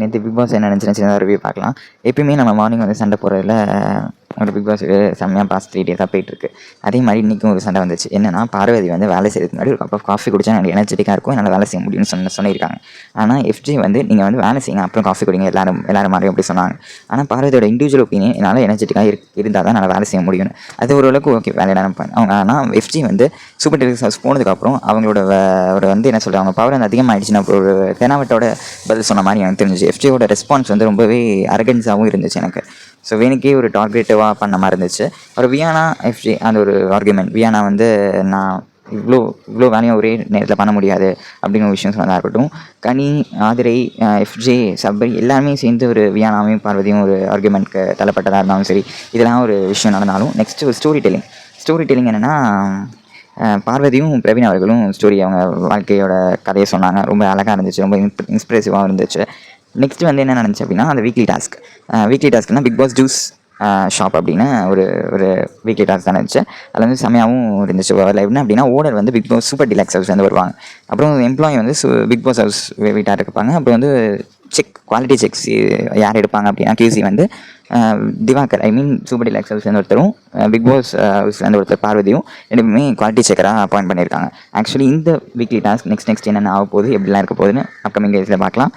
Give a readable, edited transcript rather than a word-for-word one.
நேற்று big pass என்ன நினச்சி சின்ன ரிவ்யூ பார்க்கலாம். எப்பயுமே நம்ம மார்னிங் வந்து சண்டை போடுறதுல ஒரு பிக் பாஸ் செம்மையாக பாஸ் 3 டேஸாக போயிட்டுருக்கு. அதே மாதிரி இன்றைக்கும் ஒரு சண்டை வந்துச்சு. என்னன்னா, பார்வதி வந்து வேலை செய்யறதுக்கு முன்னாடி ஒரு கப் ஆஃப் காஃபி குடிச்சா எனக்கு எனர்ஜெட்டிக்காக இருக்கும், என்னால் வேலை செய்ய முடியும்னு சொல்லியிருக்காங்க. ஆனால் எஃப்ஜே வந்து நீங்கள் வந்து வேலை செய்யுங்க, அப்புறம் காஃபி குடிங்க எல்லாரும் மாதிரியும் அப்படி சொன்னாங்க. ஆனால் பார்வதியோட இண்டிவிஜுவல் ஒப்பீனியன் என்னால் எனர்ஜெட்டிக்காக இருந்தால் தான் என்னால் வேலை செய்ய முடியும். அது ஓரளவுக்கு ஓகே வேலையான பாயிண்ட் அவங்க. ஆனால் எஃப்ஜே வந்து சூப்பர் டெலிக்ஸ் ஹவுஸ் போனதுக்கப்புறம் அவங்களோட ஒரு வந்து என்ன சொல்கிறாங்க, அவங்க பவர் வந்து அதிகமாகிடுச்சுன்னா அப்புறம் ஒரு தெனாவட்டோட பதில் சொன்ன மாதிரி எனக்கு தெரிஞ்சிச்சு. எஃப்ஜேயோட ரெஸ்பான்ஸ் வந்து ரொம்பவே அரகன்ஸாகவும் இருந்துச்சு எனக்கு. ஸோ வேணுக்கே ஒரு டார்கெட்டிவாக பண்ண மாதிரி இருந்துச்சு. ஒரு வியானா எஃப்ஜே அந்த ஒரு ஆர்குமெண்ட், வியானா வந்து நான் இவ்வளோ வேலையும் ஒரே நேரத்தில் பண்ண முடியாது அப்படின்னு ஒரு விஷயம் சொன்னதாக இருக்கட்டும். கனி, ஆதிரை, எஃப்ஜே, சபரி எல்லாருமே சேர்ந்து ஒரு வியானாவையும் பார்வதியும் ஒரு ஆர்குமெண்ட்க்கு தள்ளப்பட்டதாக இருந்தாலும் சரி, இதெல்லாம் ஒரு விஷயம் நடந்தாலும் நெக்ஸ்ட்டு ஒரு ஸ்டோரி டெல்லிங் என்னென்னா, பார்வதியும் பிரவீன் அவர்களும் ஸ்டோரி அவங்க வாழ்க்கையோட கதையை சொன்னாங்க. ரொம்ப அழகாக இருந்துச்சு, ரொம்ப இன்ஸ்பிரேசிவாகவும் இருந்துச்சு. நெக்ஸ்ட்டு வந்து என்ன நடந்துச்சு அப்படின்னா, அந்த வீக்லி டாஸ்க்னால் பிக் பாஸ் ஜூஸ் ஷாப் அப்படின்னு ஒரு வீக்லி டாஸ்க் தான் இருந்துச்சு. அதில் வந்து செம்மையாகவும் இருந்துச்சு. என்ன அப்படின்னா, ஓனர் வந்து Bigg Boss super deluxe house வந்து வருவாங்க. அப்புறம் எம்ப்ளாயி வந்து பிக் பாஸ் ஹவுஸ் வீட்டாக இருப்பாங்க. அப்புறம் வந்து குவாலிட்டி செக்ஸ் யார் எடுப்பாங்க அப்படின்னா, QC வந்து திவாகர், சூப்பர் டிலக்ஸ் ஹவுஸ்லேருந்து ஒருத்தரும் பிக் பாஸ் ஹவுஸ்லேருந்து ஒருத்தர் பார்வதியும் ரெண்டுமே குவாலிட்டி செக்கராக அப்பாயிண்ட் பண்ணியிருக்காங்க. ஆக்சுவலி இந்த வீக்லி டாஸ்க் நெக்ஸ்ட் என்னென்ன ஆக போகுது, எப்படிலாம் இருக்க போகுதுன்னு அப்கமிங் டேஸில் பார்க்கலாம்.